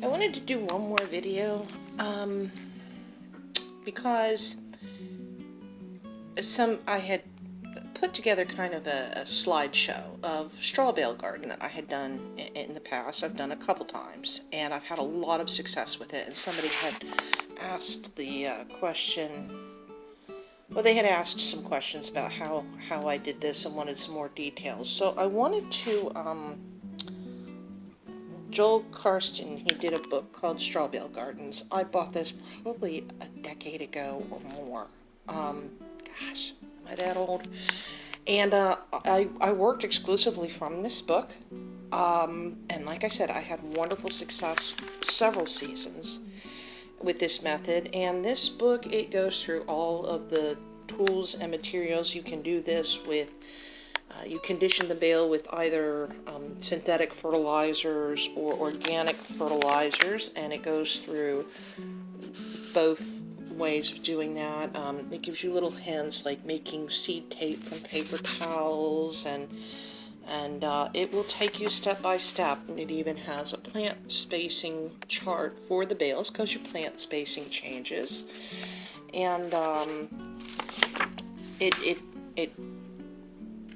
I wanted to do one more video because I had put together kind of a slideshow of straw bale garden that I had done in the past. I've done a couple times, and I've had a lot of success with it. And somebody had asked the question. Well, they had asked some questions about how I did this and wanted some more details. So I wanted to. Joel Karsten, he did a book called Straw Bale Gardens. I bought this probably a decade ago or more. Gosh, am I that old? And I worked exclusively from this book. And like I said, I had wonderful success several seasons with this method. And this book, it goes through all of the tools and materials you can do this with. You condition the bale with either synthetic fertilizers or organic fertilizers, and it goes through both ways of doing that. It gives you little hints like making seed tape from paper towels, and it will take you step by step. And it even has a plant spacing chart for the bales because your plant spacing changes, and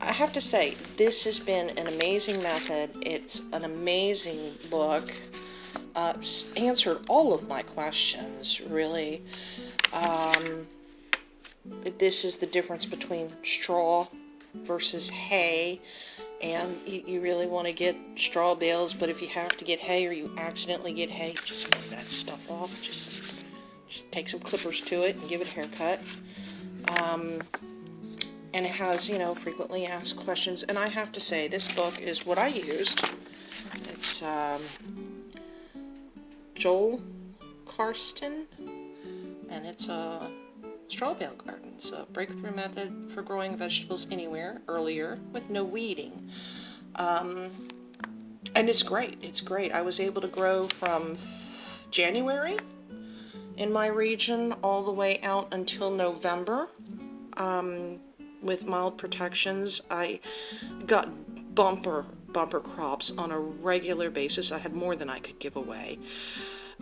I have to say, this has been an amazing method. It's an amazing book. Answered all of my questions, really. This is the difference between straw versus hay. And you really want to get straw bales, but if you have to get hay or you accidentally get hay, just move that stuff off. Just take some clippers to it and give it a haircut. And it has, frequently asked questions. And I have to say, this book is what I used. It's Joel Karsten, and it's a straw bale garden. It's a breakthrough method for growing vegetables anywhere, earlier, with no weeding. And it's great. It's great. I was able to grow from January in my region all the way out until November. With mild protections. I got bumper crops on a regular basis. I had more than I could give away.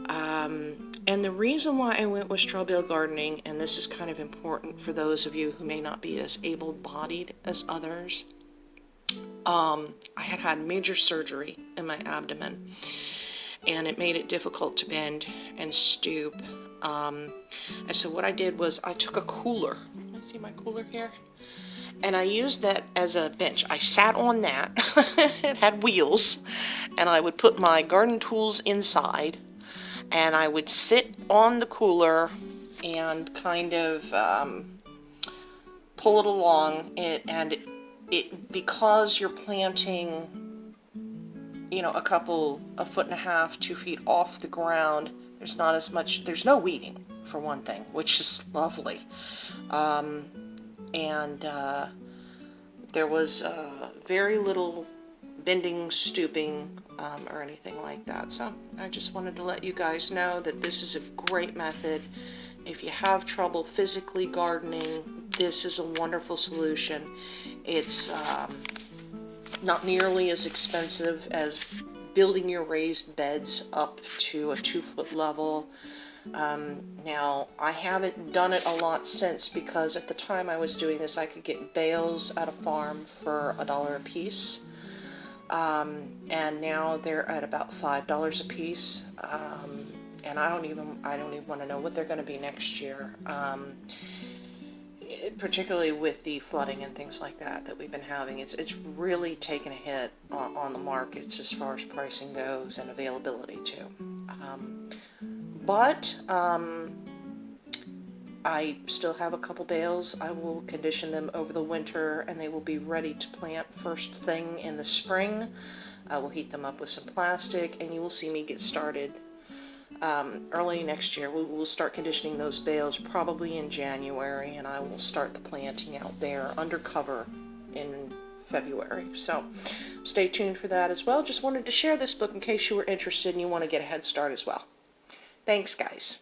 And the reason why I went with straw bale gardening, and this is kind of important for those of you who may not be as able-bodied as others, I had major surgery in my abdomen, and it made it difficult to bend and stoop. And so what I did was I took a cooler. See my cooler here? And I used that as a bench. I sat on that. It had wheels. And I would put my garden tools inside. And I would sit on the cooler and kind of pull it along. Because you're planting, a foot and a half, 2 feet off the ground, there's no weeding, for one thing, which is lovely. There was very little bending, stooping, or anything like that. So I just wanted to let you guys know that this is a great method. If you have trouble physically gardening, this is a wonderful solution. It's not nearly as expensive as building your raised beds up to a 2-foot level. Now, I haven't done it a lot since, because at the time I was doing this, I could get bales at a farm for $1 a piece. And now they're at about $5 a piece. And I don't even want to know what they're going to be next year. Particularly with the flooding and things like that we've been having. It's really taken a hit on the markets as far as pricing goes and availability too. But I still have a couple bales. I will condition them over the winter, and they will be ready to plant first thing in the spring. I will heat them up with some plastic, and you will see me get started early next year. We will start conditioning those bales probably in January, and I will start the planting out there under cover in February. So stay tuned for that as well. Just wanted to share this book in case you were interested and you want to get a head start as well. Thanks, guys.